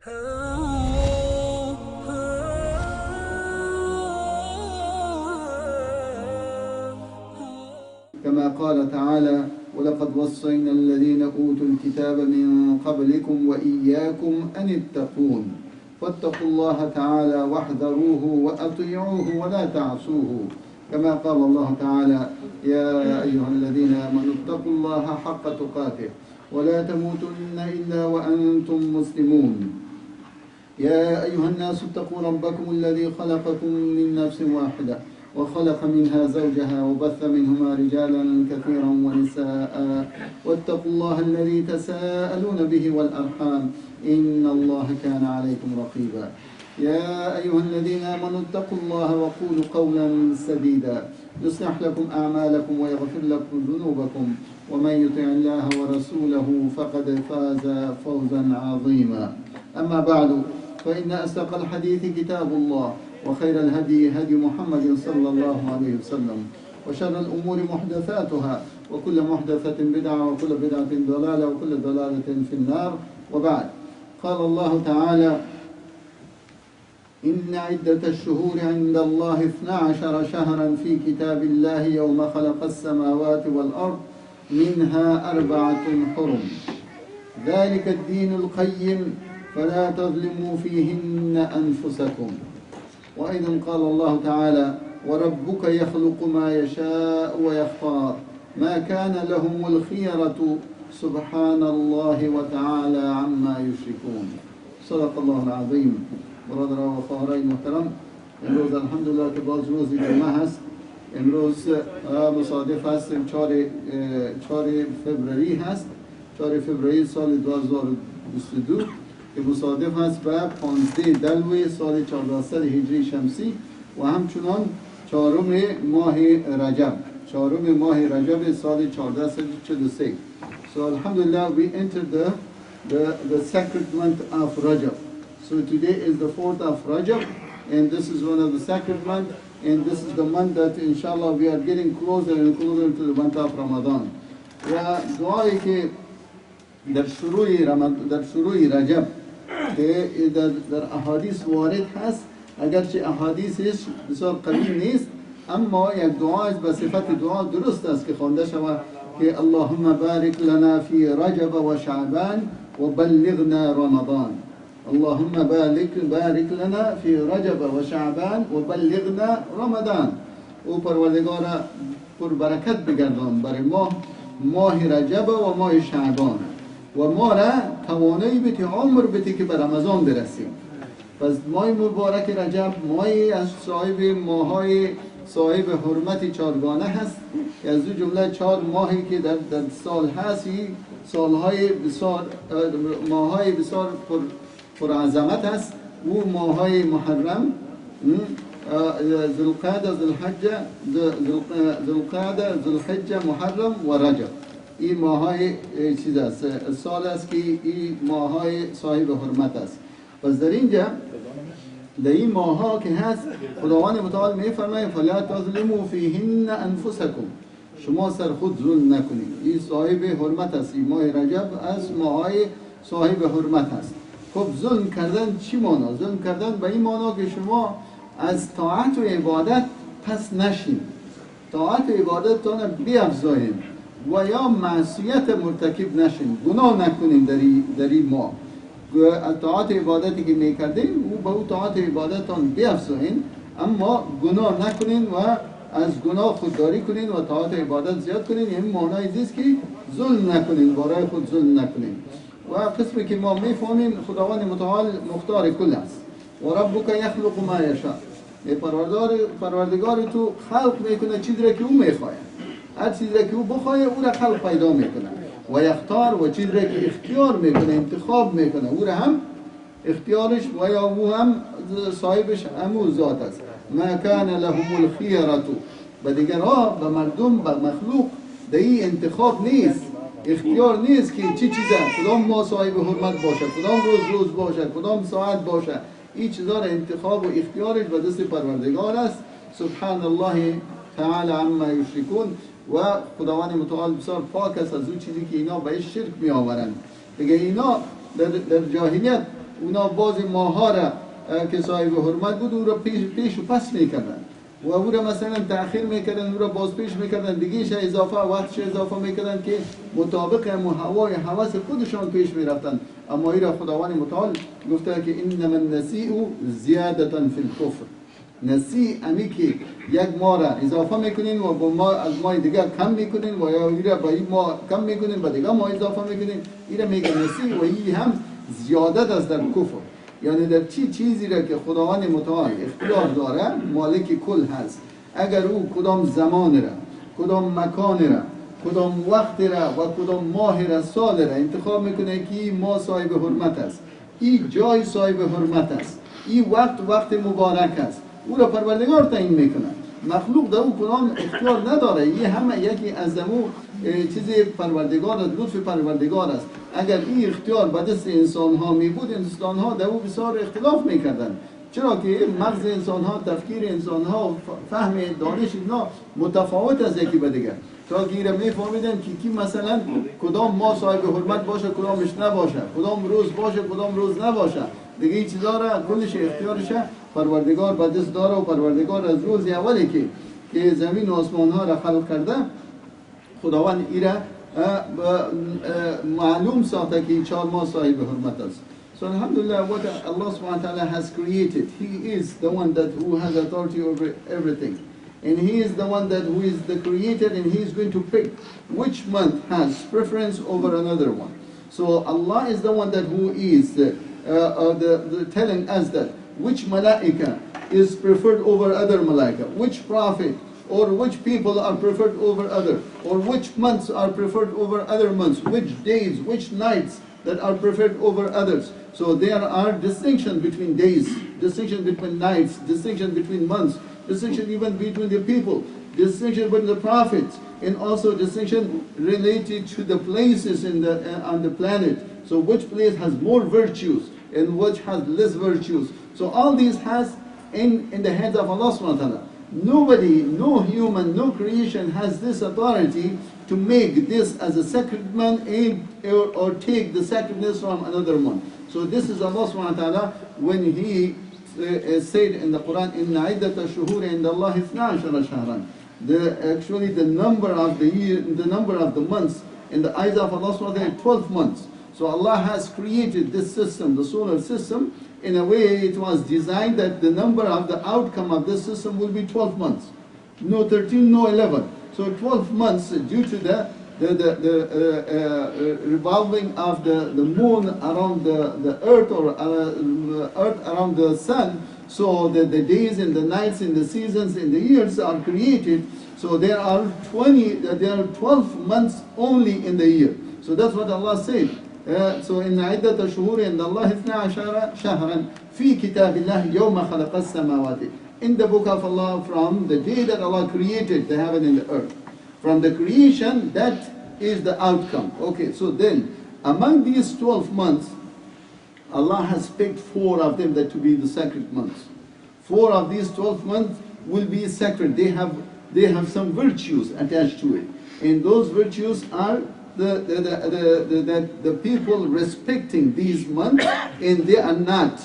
كما قال تعالى: ولقد وصينا الذين أوتوا الكتاب من قبلكم وإياكم أن اتقون فاتقوا الله تعالى واحذروه وأطيعوه ولا تعصوه. كما قال الله تعالى: يا أيها الذين آمنوا اتقوا الله حق تقاته ولا تموتن إلا وأنتم مسلمون. يا أيها الناس اتقوا ربكم الذي خلقكم من نفس واحدة وخلق منها زوجها وبث منهما رجالا كثيرا ونساء واتقوا الله الذي تساءلون به والأرحام إن الله كان عليكم رقيبا. يا أيها الذين آمنوا اتقوا الله وقولوا قولا سديدا يصلح لكم أعمالكم ويغفر لكم ذنوبكم ومن يطع الله ورسوله فقد فاز فوزا عظيما. أما بعد، فإن أصدق الحديث كتاب الله وخير الهدي هدي محمد صلى الله عليه وسلم وشر الأمور محدثاتها وكل محدثة بدعة وكل بدعة ضلالة وكل ضلالة في النار. وبعد، قال الله تعالى: إن عدة الشهور عند الله 12 شهرا في كتاب الله يوم خلق السماوات والأرض منها 4 حرم ذلك الدين القيم فلا تظلموا فيهن أنفسكم. وأيضا قال الله تعالى: وربك يخلق ما يشاء ويختار ما كان لهم الخيرة سبحان الله وتعالى عما يشركون. صدق الله العظيم. برادر و خواهرای محترم، امروز الحمدلله که باز روز جمعه هست. امروز مصادف هست 4 فوریه هست، 4 فوریه سال 2022 که مصادف هست به 15 دلو سال 1400 هجری شمسی و همچنان 4 ماه رجب سال 1443. So alhamdulillah, we entered the sacred month of Rajab. So today is the 4th of Rajab, and this is one of the sacred months, and this is the month that inshallah we are getting closer and closer to the month of Ramadan. و دعایی که در شروع رجب که در احادیث وارد هست، اگرچه احادیثش بسیار قوی نیست، اما یک دعای به صفت دعا درست است که خوانده شود که اللهم بارک لنا فی رجب و شعبان و بلغنا رمضان. اللهم بارک لنا فی رجب و شعبان و بلغنا رمضان. او پروردگارا پر برکت بگردان برای ماه رجب و ماه شعبان و ما را توانایی بده عمر بده که به رمضان برسیم. پس ماه مبارک رجب ماهی از ماه‌های صاحب حرمت 4گانه هست. از دو جمله 4 ماهی که در سال هست، ماه‌های بسیار پر عظمت هست. او ماه‌های محرم، ذوالحجه، محرم و رجب. این ماه‌های چیز است، سال است که این ماه‌های صاحب حرمت است. پس در اینجا در این ماه‌ها که هست، خداوند متعال می‌فرماید فلا تظلموا فیهن انفسکم، شما سر خود ظلم نکنید. این صاحب حرمت است. این ماه رجب از ماه‌های صاحب حرمت است. خب ظلم کردن چی معنا؟ ظلم کردن به این معنا که شما از طاعت و عبادت پس نشین، طاعت و عبادتتان بیفزایید و یا معصیت مرتکب نشین، گناه نکنین در این ماه. طاعت عبادتی که میکردین او به او طاعت عبادتتان بیفزایید، اما گناه نکنین و از گناه خودداری کنین و طاعت عبادت زیاد کنین. این معنای است که ظلم نکنین، برای خود ظلم نکنین. و قسمی که ما میفهمیم خداوند متعال مختار کل است. و ربک یخلق ما یشاء، پروردگار تو خلق میکنه چیزی را که او میخواد. هر چیزی را که او بخواد او را خلق پیدا میکنه. و یختار، و چیزی را که اختیار میکنه، انتخاب میکنه، او را هم اختیارش و یا او هم صاحبش همو ذات است. ما کان لهم الخیرة، به دیگرها، به مردم، به مخلوق در این انتخاب نیست، اختیار نیست که چی چیزه، کدام ما صاحب حرمت باشه، کدام روز باشه، کدام ساعت باشه. این چیزا را انتخاب و اختیارش به دست پروردگار است. سبحان الله تعالی عما یشرکون. و خداوند متعال بسیار پاک است از اون چیزی که اینا به شرک می آورند. دیگه اینا در جاهلیت اونا بعضی ماها را که صاحب حرمت بود او را پیش و پس میکردن و او را مثلا تأخیر میکردن، او را باز پیش میکردن، دیگهش اضافه وقتش اضافه میکردن که مطابق هوای هوس خودشان پیش میرفتن. اما این را خداوند متعال گفته که انما النسیء زیادة فی الکفر. نسیء امی که یک ماه را اضافه میکنین و با ما از ماه دیگر کم میکنین و یا این را با این ماه کم میکنین با دیگر ماه اضافه میکنین، این را میگه نسیء و این هم زیادت است در کفر. یعنی در چیزی را که خداوند متعال اختیار داره مالک کل هست، اگر او کدام زمان را، کدام مکان را، کدام وقت را و کدام ماه را، سال را انتخاب میکنه که این ماه صاحب حرمت است، این جای صاحب حرمت است، این وقت مبارک است، او را پروردگار تعیین میکنه. مخلوق در او کدام اختیار نداره. این همه یکی از دمو چیز پروردگار است، لطف پروردگار است. اگر این اختیار به دست انسان ها می بود، انسان ها در او بسیار اختلاف میکردن. چرا که مغز انسان ها، تفکیر انسان ها، فهم دانش اینا متفاوت از یکی به دیگر. تا که این را میفهمیدن که مثلا کدام ماه صاحب حرمت باشه، کدامش نباشه، کدام روز باشه، کدام روز نباشه. دیگه این چیزا را کلش اختیارش پروردگار به دست داره و پروردگار از روز اولی که زمین و آسمان ها را خلق کرده خداوند این را معلوم ساخته که 4 ماه صاحب حرمت است. So alhamdulillah, what Allah subhanahu wa ta'ala has created, He is the one that who has authority over everything. And He is the one that who is the creator, and He is going to pick which month has preference over another one. So Allah is the one that who is telling us that which malaika is preferred over other malaika, which prophet or which people are preferred over other, or which months are preferred over other months, which days, which nights that are preferred over others. So there are distinctions between days, distinction between nights, distinction between months, distinction even between the people, distinction between the prophets, and also distinction related to the places on the planet. So which place has more virtues and which has less virtues. So all these has in the hands of Allah subhanahu wa ta'ala. Nobody, no human, no creation has this authority to make this as a sacred month or take the sacredness from another month. So this is Allah subhanahu wa ta'ala when He said in the Quran, "Inna iddata shuhuri inda Allah 12 shahran." Actually the number of the year, the number of the months in the eyes of Allah subhanahu wa ta'ala 12 months. So Allah has created this system, the solar system, in a way it was designed that the number of the outcome of this system will be 12 months. No 13, no 11. So 12 months due to the revolving of the moon around the earth, or earth around the sun. So the days and the nights and the seasons and the years are created. So there are 12 months only in the year. So that's what Allah said. So in عدة شهور عند الله 12 شهرا في كتاب الله يوم خلق السماوات. In the book of Allah, from the day that Allah created the heaven and the earth. From the creation, that is the outcome. Okay, so then among these 12 months, Allah has picked 4 of them that to be the sacred months. 4 of these 12 months will be sacred. They have some virtues attached to it, and those virtues are the people respecting these months, and they are not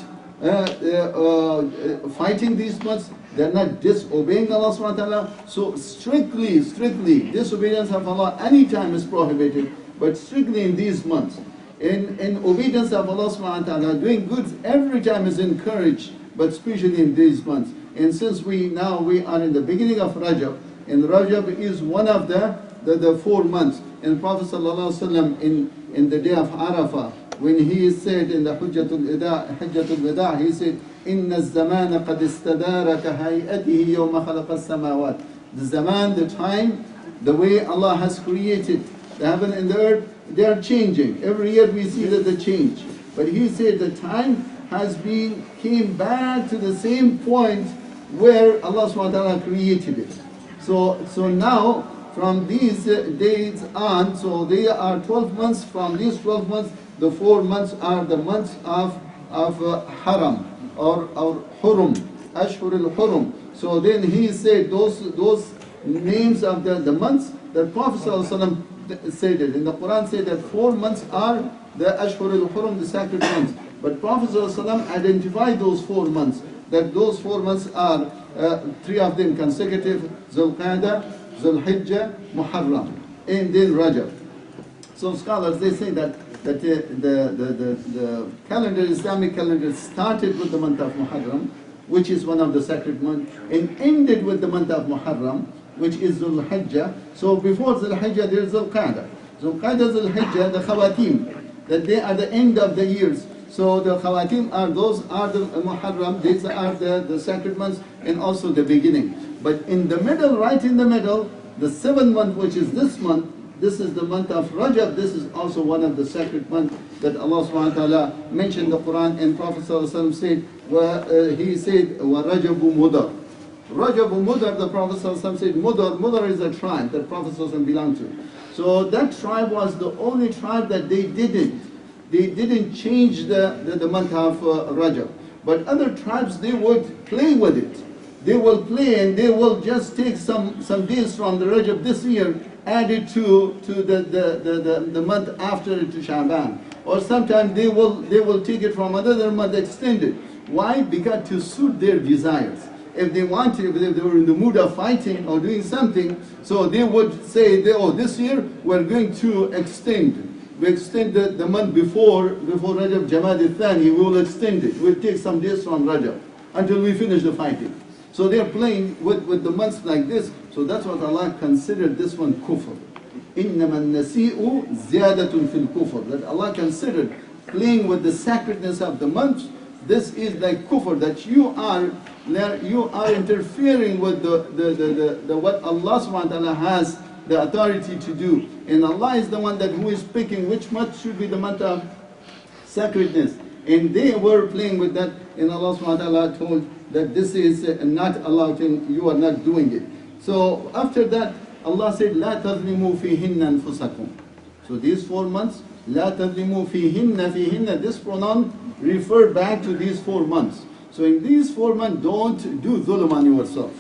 fighting these months. They are not disobeying Allah subhanahu wa ta'ala. So strictly disobedience of Allah anytime is prohibited, but strictly in these months. In obedience of Allah subhanahu wa ta'ala, doing good every time is encouraged, but especially in these months. And since we are in the beginning of Rajab, and Rajab is one of the 4 months. And Prophet sallallahu alaihi wasallam in the day of Arafah, when he said in the Hajjatul Wada, he said, "Inna az-zamana qad istadara ka hay'atihi yawma khalaqa as-samawat." The zaman, the time, the way Allah has created the heaven and the earth, they are changing. Every year we see that they change. But he said the time came back to the same point where Allah subhanahu wa ta'ala created it. So now, from these days on, so they are 12 months. From these 12 months, the 4 months are the months of Haram or Hurum, Ashhur al-Hurum. So then he said those names of the months. The Prophet ﷺ said it. In the Quran said that 4 months are the Ashhur al-Hurum, the sacred months. But Prophet ﷺ identified those 4 months, that those 4 months are 3 of them consecutive: Zulqa'dah, Zulhijjah, Muharram, and then Rajab. So scholars, they say that the calendar, Islamic calendar, started with the month of Muharram, which is one of the sacred months, and ended with the month of Muharram, which is Zulhijjah. So before Zulhijjah there is Zulqa'dah. Zulqa'dah, Zulhijjah, the Khawatim, that they are the end of the years. So the Khawatim are, those are the Muharram, these are the sacred months, and also the beginning. But in the middle, right in the middle, the 7th month, which is this month, this is the month of Rajab. This is also one of the sacred months that Allah subhanahu wa ta'ala mentioned in the Quran, and Prophet ﷺ said, he said, وَرَجَبُ مُضَرٍ. Rajab Mudar, the Prophet ﷺ said, Mudar is a tribe that Prophet ﷺ belonged to. So that tribe was the only tribe that they didn't change the month of Rajab. But other tribes, they would play with it. They will play, and they will just take some days from the Rajab this year, add it to the month after it, to Sha'ban. Or sometimes they will take it from another month, extend it. Why? Because to suit their desires. If they wanted, if they were in the mood of fighting or doing something, so they would say, this year we're going to extend. We extend the month before Rajab, Jamad al-Thani, we will extend it. We'll take some days from Rajab until we finish the fighting. So they're playing with the months like this. So that's what Allah considered this one kufr. إِنَّمَا النَّسِيءُ زِيَادَةٌ فِي الْكُفْرِ. That Allah considered playing with the sacredness of the months. This is like kufr, that you are interfering with the what Allah subhanahu wa ta'ala has the authority to do. And Allah is the one that who is picking which month should be the month of sacredness. And they were playing with that, and Allah subhanahu wa ta'ala told that this is not allowed, and you are not doing it. So after that, Allah said, لا تظلموا فيهن أنفسكم. So these 4 months, لا تظلموا فيهن, this pronoun refer back to these 4 months. So in these 4 months, don't do dhulm on yourself.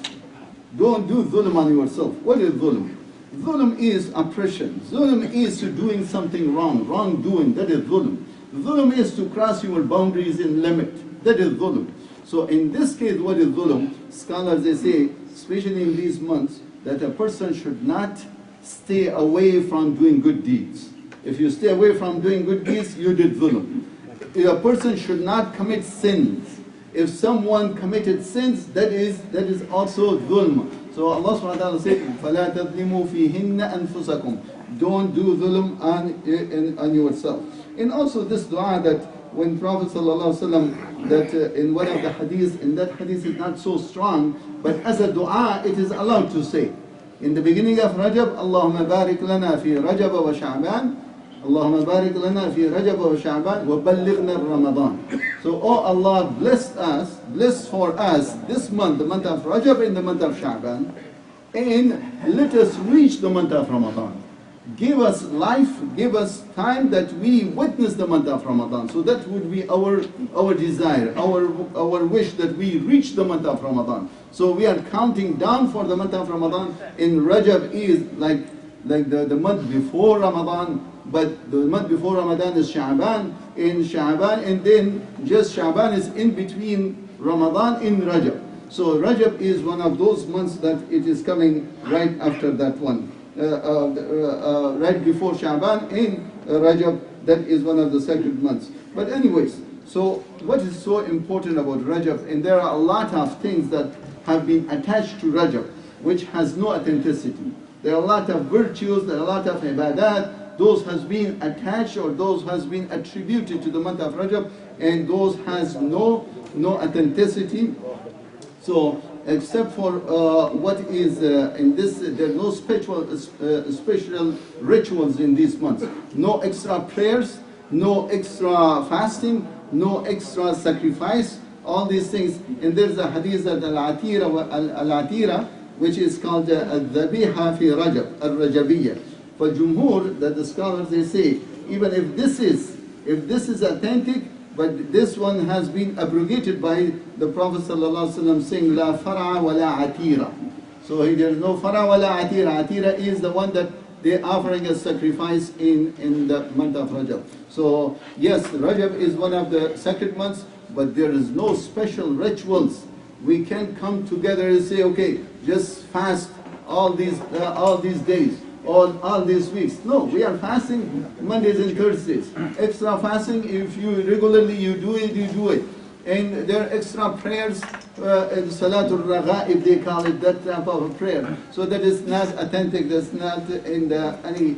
Don't do dhulm on yourself. What is dhulm? Dhulm is oppression. Dhulm is to doing something wrongdoing. That is dhulm. Dhulm is to cross your boundaries in limit. That is dhulm. So in this case, what is dhulm? Scholars, they say, especially in these months, that a person should not stay away from doing good deeds. If you stay away from doing good deeds, you did dhulm. A person should not commit sins. If someone committed sins, that is also dhulm. So Allah subhanahu wa ta'ala said, فَلَا تَظْلِمُوا فِيهِنَّ أَنفُسَكُمْ. Don't do dhulm on yourself. And also this dua that when Prophet sallallahu alaihi wasallam, that in one of the hadiths, and that hadith is not so strong, but as a dua it is allowed to say. In the beginning of Rajab, Allahumma barik lana fi Rajab wa Sha'ban, Allahumma barik lana fi Rajab wa Sha'ban wa ballighna Ramadan. So, oh Allah, bless for us this month, the month of Rajab and the month of Sha'ban, and let us reach the month of Ramadan. Give us life, give us time that we witness the month of Ramadan. So that would be our desire, our wish, that we reach the month of Ramadan. So we are counting down for the month of Ramadan. In Rajab is like the month before Ramadan, but the month before Ramadan is Sha'ban. In Sha'ban, and then just Sha'ban is in between Ramadan in Rajab. So Rajab is one of those months that it is coming right after that one. Right before Sha'ban in Rajab, that is one of the sacred months. But anyways, so what is so important about Rajab, and there are a lot of things that have been attached to Rajab, which has no authenticity. There are a lot of virtues, there are a lot of ibadat, those has been attached or those has been attributed to the month of Rajab, and those has no authenticity. So except for what is in this, there are no special rituals in these months. No extra prayers, no extra fasting, no extra sacrifice, all these things. And there's a hadith that al-atira, which is called al-dhabiha fi Rajab, al-Rajabiyya. For Jumhur, that the scholars, they say, even if this is authentic, but this one has been abrogated by the Prophet ﷺ saying, La far'a wa la atira. So there is no far'a wa la atira. Atira is the one that they're offering a sacrifice in the month of Rajab. So yes, Rajab is one of the sacred months, but there is no special rituals. We can't come together and say, okay, just fast all these days, all these weeks. No, we are fasting Mondays and Thursdays. Extra fasting, if you regularly you do it. And there are extra prayers, Salatul Raghaib, they call it, that type of a prayer. So that is not authentic, that's not in any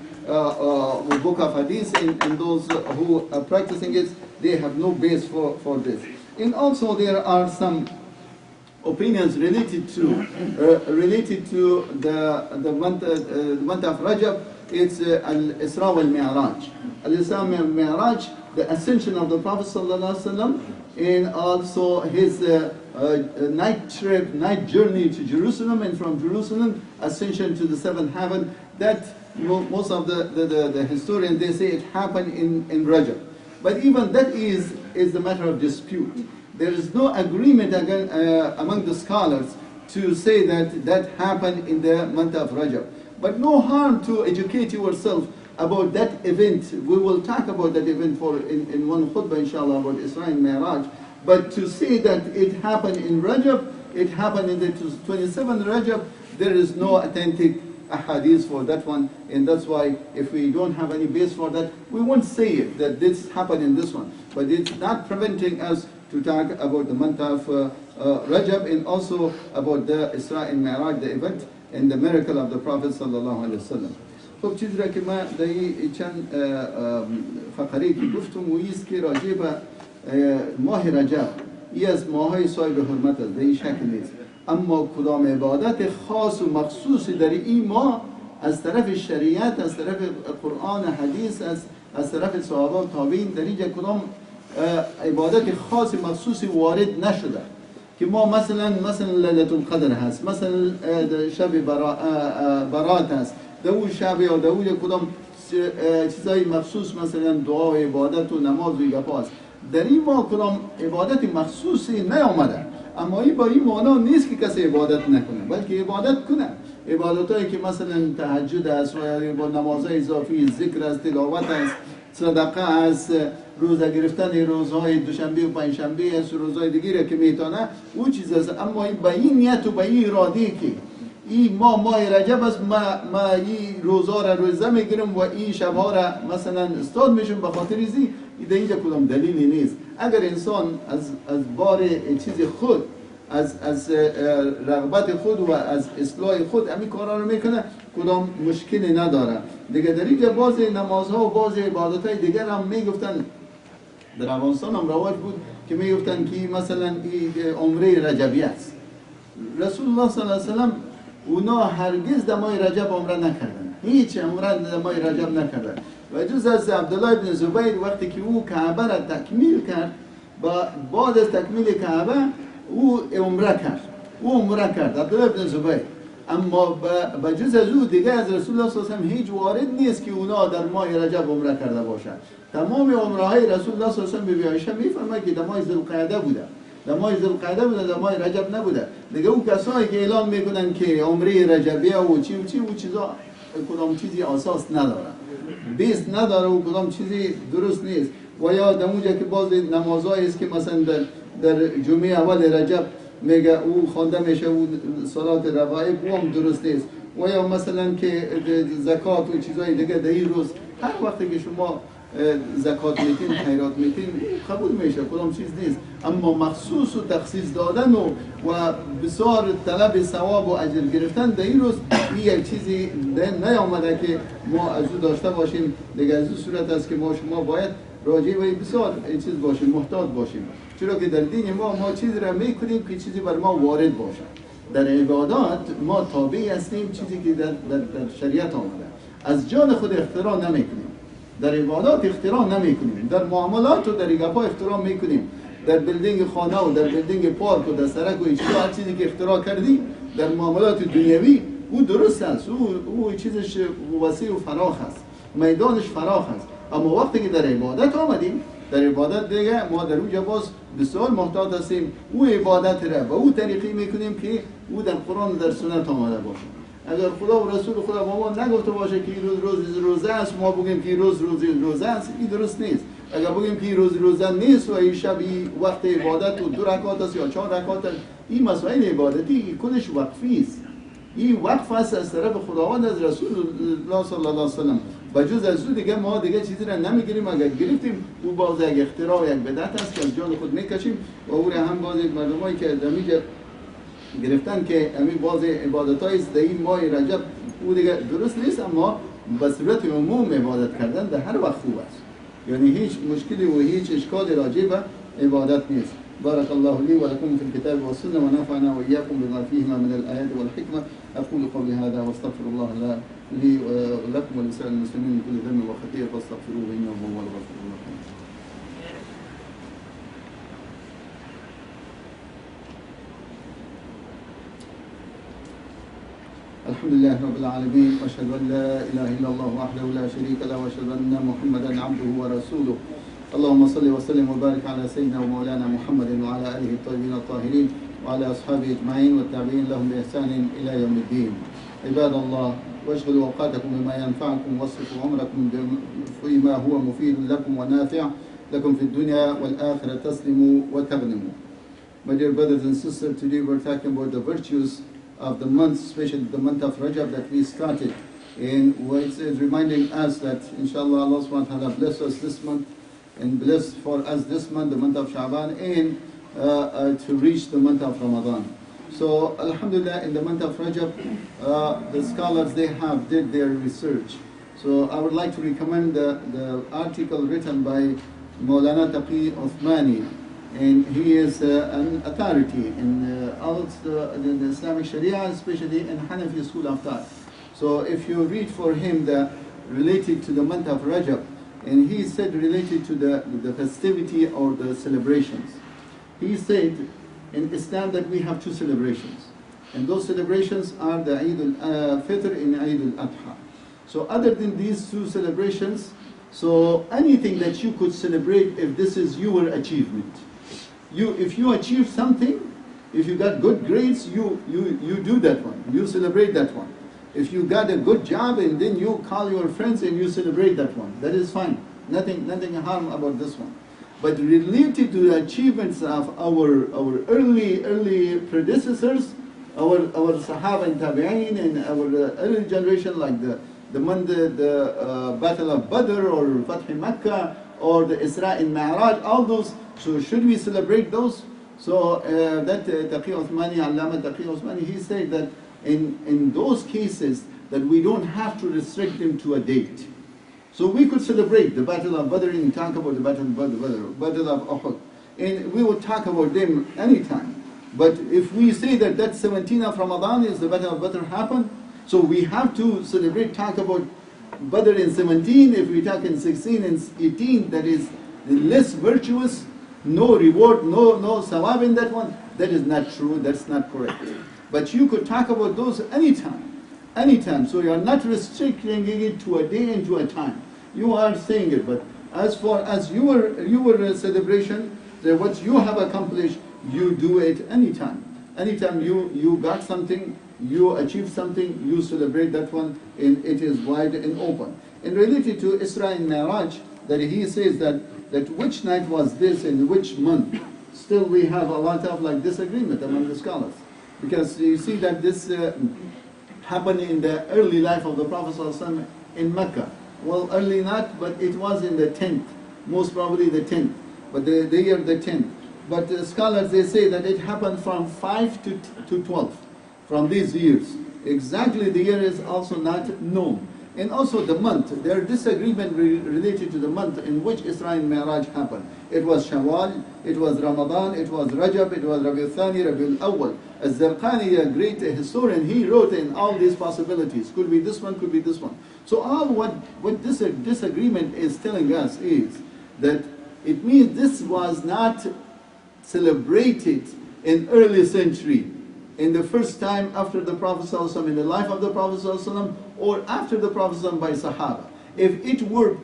book of hadith, and those who are practicing it, they have no base for this. And also there are some opinions related to the month of Rajab. It's Al-Isra wal-Mi'raj. Al-Isra wal-Mi'raj, the ascension of the Prophet ﷺ, and also his night journey to Jerusalem, and from Jerusalem ascension to the seventh heaven. That most of the historians, they say it happened in Rajab. But even that is a matter of dispute. There is no agreement again among the scholars to say that happened in the month of Rajab. But no harm to educate yourself about that event. We will talk about that event in one khutbah, inshallah, about Isra and Mi'raj. But to say that it happened in Rajab, it happened in the 27th Rajab, there is no authentic ahadith for that one. And that's why if we don't have any base for that, we won't say it, that this happened in this one. But it's not preventing us to talk about the month of Rajab, and also about the Isra and Mi'raj, the event and the miracle of the Prophet sallallahu alaihi wasallam. خب چیزی را که ما در چند فقره که گفتم و ایست که راجع به ماه رجب ای از ماهای صاحب حرمت است، در این شکل نیست. اما کدام عبادت خاص و مخصوصی در این ماه از طرف شریعت، از طرف قرآن حدیث، از طرف صحابه و تابعین، در اینجا کدام عبادت خاص مخصوصی وارد نشده که ما مثلا لیلة القدر هست، مثلا شب برات هست، در اون شب یا در اون کدام چیزای مخصوص، مثلا دعا و عبادت و نماز و گپا هست. در این ما کدام عبادت مخصوصی نیامده. اما این با این معنا نیست که کسی عبادت نکنه، بلکه عبادت کنه. عبادتایی که مثلا تهجد است و با نمازهای اضافی، ذکر است، تلاوت است، صدقه است، روزه گرفتن روزهای دوشنبه و پنجشنبه است، روزهای دیگه که میتونه او چیز است. اما این به این نیت و به این اراده که این ماه رجب است، ما این روزها را روزه میگیرم و این شبها را مثلا استاد میشم به خاطر ازی، در اینجا کدام دلیلی نیست. اگر انسان از بار چیز خود، از رغبت خود و از اصلاح خود همین کارا رو میکنه، کدام مشکلی نداره. دیگه در اینجا باز نمازها و باز عبادتهای دیگر هم میگفتن، در افغانستان هم رواج بود که میگفتن که مثلا این عمره رجبی است. رسول الله صلی الله علیه و سلم اونا هرگز در ماه رجب عمره نکردن، هیچ عمره در ماه رجب نکردن. و جز از عبدالله ابن زبیر وقتی که او کعبه را تکمیل کرد، بعد از تکمیل کعبه او عمره کرد عبدالله ابن زبیر. اما به جز از او دیگه از رسول الله صلی الله علیه و سلم هیچ وارد نیست که اونا در ماه رجب عمره کرده باشند. تمام عمره های رسول الله صلی الله علیه و سلم به عایشه میفرماید که در ماه ذوالقعده بوده، در ماه رجب نبوده. دیگه او کسایی که اعلان میکنن که عمره رجبیه و چی او چیزا، کدام چیزی اساس نداره، بیس نداره و کدام چیزی درست نیست. و یا در اونجا که باز نمازهایی است که مثلا در جمعه اول رجب میگه او خوانده میشه و صلات رغائب او هم درست نیست. و یا مثلا که زکات و چیزای دیگه در این روز، هر وقتی که شما زکات میتین، خیرات میتین، قبول میشه، کدام چیز نیست. اما مخصوص و تخصیص دادن و بسیار طلب ثواب و اجر گرفتن در این روز، این یک چیزی نیامده که ما از او داشته باشیم. دیگه از او صورت است که شما باید راجع به بسیار چیز باشیم، محتاط باشیم. چرا که در دین ما چیزی را میکنیم که چیزی بر ما وارد باشه. در عبادات ما تابع هستیم چیزی که در شریعت آمده. از جان خود اختراع نمیکنیم. در عبادات اختراع نمیکنیم. در معاملات و در گپا اختراع میکنیم. در بلدینگ خانه و در بلدینگ پارک و در سرک و هر چیزی که اختراع کردیم در معاملات دنیوی، او درست است، او چیزش وسیع و فراخ است، میدانش فراخ است. اما وقتی که در عبادت آمدیم، در عبادت دیگه ما در اونجا باز بسیار محتاط هستیم. او عبادت را به او طریقی میکنیم که او در قرآن و در سنت آمده باشه. اگر خدا و رسول خدا با ما نگفته باشه که این روز روزه است، ما بگیم که روز روزه است، این درست نیست. اگر بگیم که روز روزه نیست و این شب وقت عبادت و 2 رکعات است یا 4 رکعات است، این مسائل عبادتی کلش وقفی است. این وقف است از طرف خداوند، از رسول الله صلی الله علیه و سلم. بجز از او دیگه ما دیگه چیزی را نمیگیریم. اگر گرفتیم او باز یک اختراع و یک بدعت است که از جان خود میکشیم و او را هم باز مردمایی که زمینه گرفتن که همین باز عبادت‌های است در این ماه رجب او دیگه درست نیست، اما به صورت عموم عبادت کردن در هر وقت خوب است، یعنی هیچ مشکلی و هیچ اشکال راجع به عبادت نیست. بارك الله لي ولكم في الكتاب والسنة ونفعنا وإياكم بما فيهما من الآيات والحكمة. أقول قولي هذا واستغفر الله لي ولكم ولسائر المسلمين من كل ذنب وخطيئة فاستغفروه إنه هو الغفور الرحيم. الحمد لله رب العالمين واشهد ان لا اله الا الله وحده لا شريك له واشهد ان محمدا عبده ورسوله. اللهم صل وسلم وبارك على سيدنا ومولانا محمد وعلى اله الطيبين الطاهرين وعلى اصحابه اجمعين والتابعين لهم باحسان الى يوم الدين. عباد الله، واشغلوا اوقاتكم بما ينفعكم واصرفوا عمركم فيما هو مفيد لكم ونافع لكم في الدنيا والاخره تسلموا وتغنموا. My dear brothers and sisters, today we're talking about the virtues of the month, especially the month of Rajab that we started, and it's reminding us that inshallah Allah subhanahu wa ta'ala bless us this month and bless for us this month, the month of Sha'ban, and to reach the month of Ramadan. So alhamdulillah, in the month of Rajab, the scholars did their research. So I would like to recommend the article written by Maulana Taqi Uthmani, and he is an authority in also in the Islamic Sharia, especially in Hanafi school of thought. So if you read for him related to the month of Rajab, and he said related to the festivity or the celebrations. He said in Islam that we have 2 celebrations, and those celebrations are the Eid al-Fitr and Eid al-Adha. So other than these 2 celebrations, so anything that you could celebrate if this is your achievement. If you achieve something, if you got good grades, you do that one, you celebrate that one. If you got a good job and then you call your friends and you celebrate that one, that is fine. Nothing harm about this one. But related to the achievements of our early predecessors, our Sahaba and Tabi'een and our early generation, like the Battle of Badr or Fath Makkah or the Isra and Mi'raj, all those. So should we celebrate those? So that Taqi Uthmani, Allama Taqi Uthmani, he said that in those cases that we don't have to restrict them to a date. So we could celebrate the Battle of Badr and talk about the Battle of Badr, Battle of Uhud, and we would talk about them anytime. But if we say that 17th of Ramadan is the Battle of Badr happened, so we have to celebrate, talk about Badr in 17. If we talk in 16 and 18, that is less virtuous, no reward, no sawab in that one. That is not true, that's not correct. But you could talk about those anytime. So you are not restricting it to a day and to a time. You are saying it, but as far as your celebration, what you have accomplished, you do it anytime. Anytime you got something, you achieved something, you celebrate that one, and it is wide and open. And related to Isra and Mi'raj, that he says that which night was this and which month, still we have a lot of disagreement among the scholars. Because you see that this happened in the early life of the Prophet ﷺ in Mecca. Well, early not, but it was in the 10th, most probably the 10th, but the year the 10th. But the scholars, they say that it happened from 5 to 12, from these years. Exactly the year is also not known. And also the month, their disagreement related to the month in which Isra and Mi'raj happened. It was Shawwal, it was Ramadan, it was Rajab, it was Rabiul Thani, Rabiul Awwal. Az-Zarqani, a great historian, he wrote in all these possibilities. Could be this one, could be this one. So all what this disagreement is telling us is that it means this was not celebrated in early century, in the first time after the Prophet ﷺ, in the life of the Prophet ﷺ, or after the Prophet ﷺ by Sahaba. If it were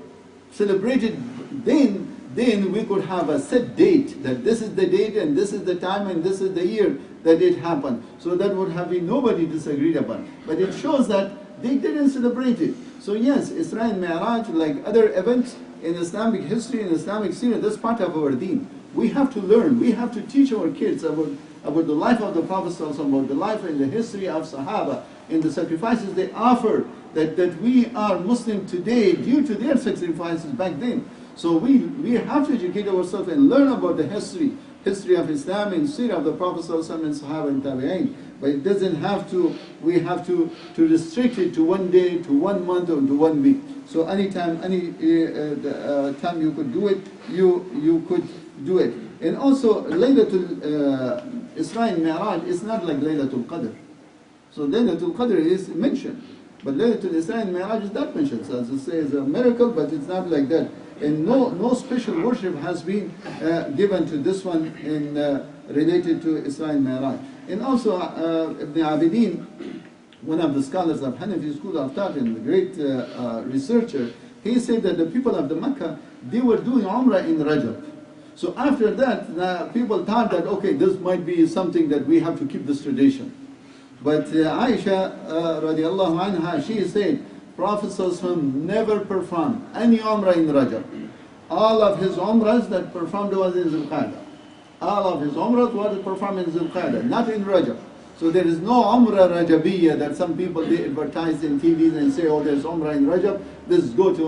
celebrated then then we could have a set date, that this is the date and this is the time and this is the year that it happened. So that would have been nobody disagreed upon. But it shows that they didn't celebrate it. So yes, Isra and Mi'raj, like other events in Islamic history and Islamic seerah, that's part of our deen. We have to learn, we have to teach our kids about the life of the Prophet, about the life and the history of Sahaba, and the sacrifices they offer, that we are Muslim today due to their sacrifices back then. So we have to educate ourselves and learn about the history of Islam and seerah of the Prophet and Sahaba and Tabi'een. But it doesn't have to, we have to restrict it to one day, to 1 month, or to 1 week. So anytime, any time you could do it, you could do it. And also, Laylatul Isra and Mi'raj is not like Laylatul Qadr. So Laylatul Qadr is mentioned, but Laylatul Isra and Mi'raj is not mentioned. So as I say, it's a miracle, but it's not like that. And no special worship has been given to this one in related to Isra and Mi'raj. And also Ibn Abidin, one of the scholars of Hanafi school of thought and a great researcher, he said that the people of the Mecca, they were doing Umrah in Rajab. So after that, people thought that, okay, this might be something that we have to keep this tradition. But Aisha radiallahu anha, she said, Prophet never performed any Umrah in Rajab. All of his Umrahs that performed was in Zulqa'dah. All of his Umrahs was performed in Zulqa'dah, not in Rajab. So there is no Umrah Rajabiyya that some people they advertise in TVs and say, oh, there's Umrah in Rajab, let's go to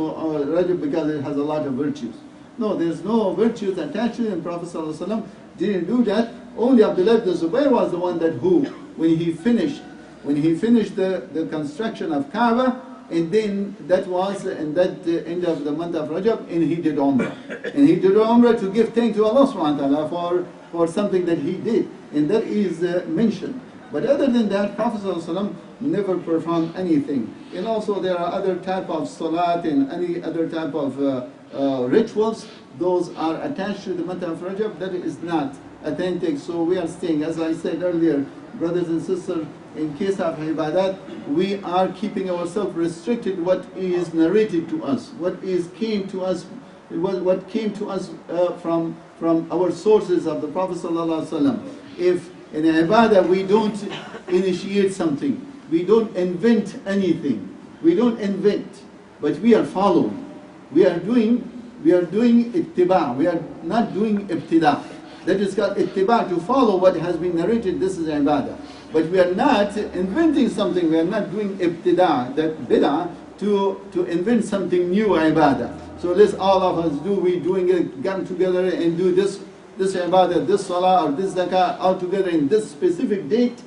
Rajab because it has a lot of virtues. No, there's no virtues attached to it, and Prophet ﷺ didn't do that. Only Abdullah ibn Zubayr was the one that who, when he finished the construction of Kaaba, and then that was in that end of the month of Rajab, and he did Umrah. And he did Umrah to give thanks to Allah subhanahu wa ta'ala for something that he did, and that is mentioned. But other than that, Prophet ﷺ never performed anything. And also there are other type of salat and any other type of rituals, those are attached to the month of Rajab, that is not authentic. So we are staying, as I said earlier, brothers and sisters, in case of ibadat, we are keeping ourselves restricted what is narrated to us, what came to us from our sources of the Prophet ﷺ. If in ibadah we don't initiate something, we don't invent anything, but we are following. We are doing ittiba, we are not doing ibtida. That is called ittiba, to follow what has been narrated, this is ibadah. But we are not inventing something, we are not doing ibtida, that bid'ah, to invent something new ibadah. So let's all of us we doing it, come together and do this ibadah, this salah or this zakah all together in this specific date.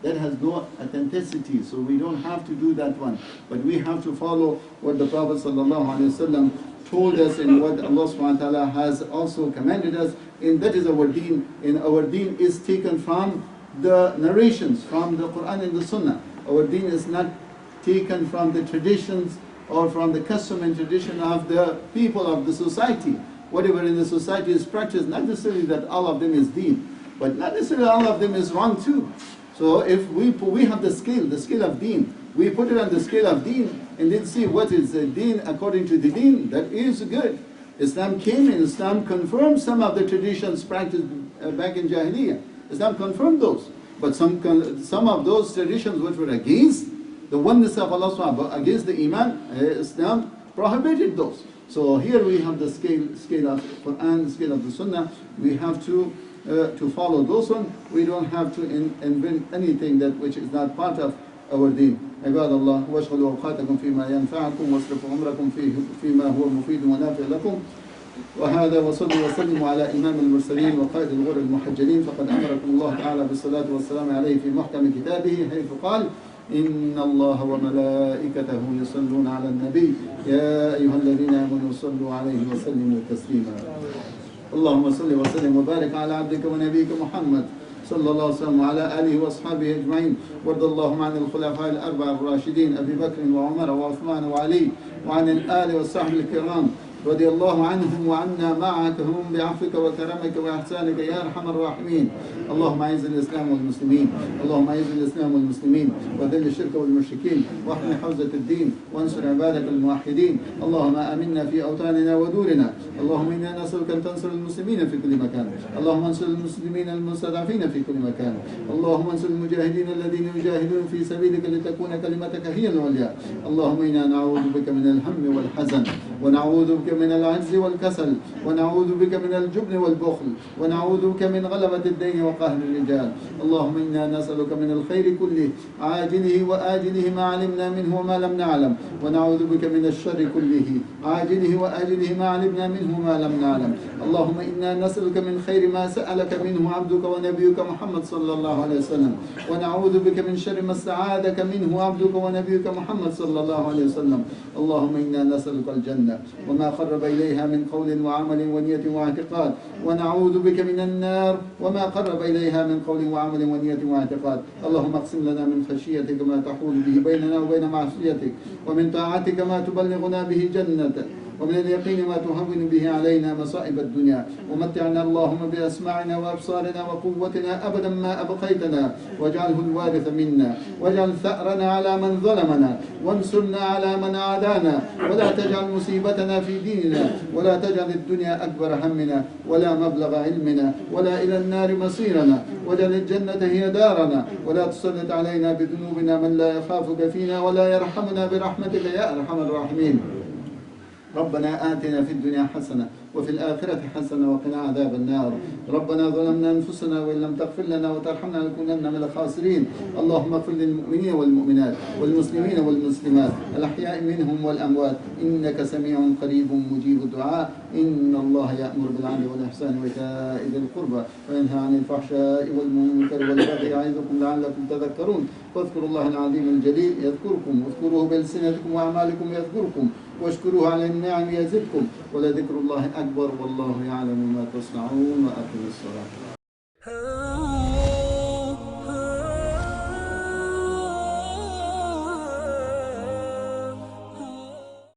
That has no authenticity, so we don't have to do that one. But we have to follow what the Prophet ﷺ told us and what Allah subhanahu wa ta'ala has also commanded us, and that is our deen. And our deen is taken from the narrations, from the Quran and the Sunnah. Our deen is not taken from the traditions or from the custom and tradition of the people of the society. Whatever in the society is practiced, not necessarily that all of them is deen, but not necessarily all of them is wrong too. So if we have the scale of deen, we put it on the scale of deen and then see what is the deen according to the deen, that is good. Islam came and Islam confirmed some of the traditions practiced back in Jahiliyyah. Islam confirmed those. But some of those traditions which were against the oneness of Allah subhanahu wa ta'ala, against the Iman, Islam prohibited those. So here we have the scale of Quran, the scale of the Sunnah. We have to follow those ones. We don't have to invent anything that which is not part of our deen. عباد الله واشغلوا أوقاتكم فيما ينفعكم واصرفوا عمركم فيما هو مفيد ونافع لكم. وهذا وصلوا وسلموا على إمام المرسلين وقائد الغر المحجلين، فقد أمركم الله تعالى بالصلاة والسلام عليه في محكم كتابه حيث قال: إن الله وملائكته يصلون على النبي يا أيها الذين آمنوا صلوا عليه وسلموا تسليما. اللهم صل وسلم وبارك على عبدك ونبيك محمد صلى الله عليه وسلم وعلى آله وأصحابه أجمعين، وارض اللهم عن الخلفاء الأربعة الراشدين أبي بكر وعمر وعثمان وعلي، وعن الآل والصحب الكرام رضي الله عنهم وعنا معهم بعفوك وكرمك وإحسانك يا أرحم الراحمين. اللهم أعز الإسلام والمسلمين، اللهم أعز الإسلام والمسلمين وذل الشرك والمشركين واحمي حوزة الدين وانصر عبادك الموحدين. اللهم آمنا في أوطاننا ودورنا. اللهم إنا نسألك أن تنصر المسلمين في كل مكان. اللهم انصر المسلمين المستضعفين في كل مكان. اللهم انصر المجاهدين الذين يجاهدون في سبيلك لتكون كلمتك هي العليا. اللهم إنا نعوذ بك من الهم والحزن، ونعوذ بك من العجز والكسل، ونعوذ بك من الجبن والبخل، ونعوذ بك من غلبة الدين وقهر الرجال. اللهم إنا نسألك من الخير كله عاجله وآجله ما علمنا منه وما لم نعلم، ونعوذ بك من الشر كله عاجله وآجله ما علمنا منه وما لم نعلم. اللهم إنا نسألك من خير ما سألك منه عبدك ونبيك محمد صلى الله عليه وسلم، ونعوذ بك من شر ما استعاذك منه عبدك ونبيك محمد صلى الله عليه وسلم. اللهم إنا نسألك الجنة وما قرب إليها من قول وعمل ونية واعتقاد، ونعوذ بك من النار وما قرب إليها من قول وعمل ونية واعتقاد. اللهم اقسم لنا من خشيتك ما تحول به بيننا وبين معصيتك، ومن طاعتك ما تبلغنا به جنتك، ومن اليقين ما تهون به علينا مصائب الدنيا. ومتعنا اللهم بأسماعنا وأبصارنا وقوتنا أبدا ما أبقيتنا، واجعله الوارث منا، واجعل ثأرنا على من ظلمنا، وانصرنا على من عادانا، ولا تجعل مصيبتنا في ديننا، ولا تجعل الدنيا أكبر همنا ولا مبلغ علمنا ولا إلى النار مصيرنا، واجعل الجنة هي دارنا، ولا تسلط علينا بذنوبنا من لا يخافك فينا ولا يرحمنا برحمتك يا أرحم الراحمين. ربنا آتنا في الدنيا حسنة وفي الآخرة حسنة وقنا عذاب النار. ربنا ظلمنا أنفسنا وإن لم تغفر لنا وترحمنا لنكونن من الخاسرين. اللهم اغفر للمؤمنين والمؤمنات والمسلمين والمسلمات الأحياء منهم والأموات، إنك سميع قريب مجيب الدعاء. إن الله يأمر بالعدل والإحسان وإيتاء ذي القربى وينهى عن الفحشاء والمنكر والبغي يعظكم لعلكم تذكرون. فاذكروا الله العظيم الجليل يذكركم، واذكروه بألسنتكم وأعمالكم يذكركم، واشكروه على النعم يزدكم، ولذكر الله أكبر والله يعلم ما تصنعون. وأقم الصلاة.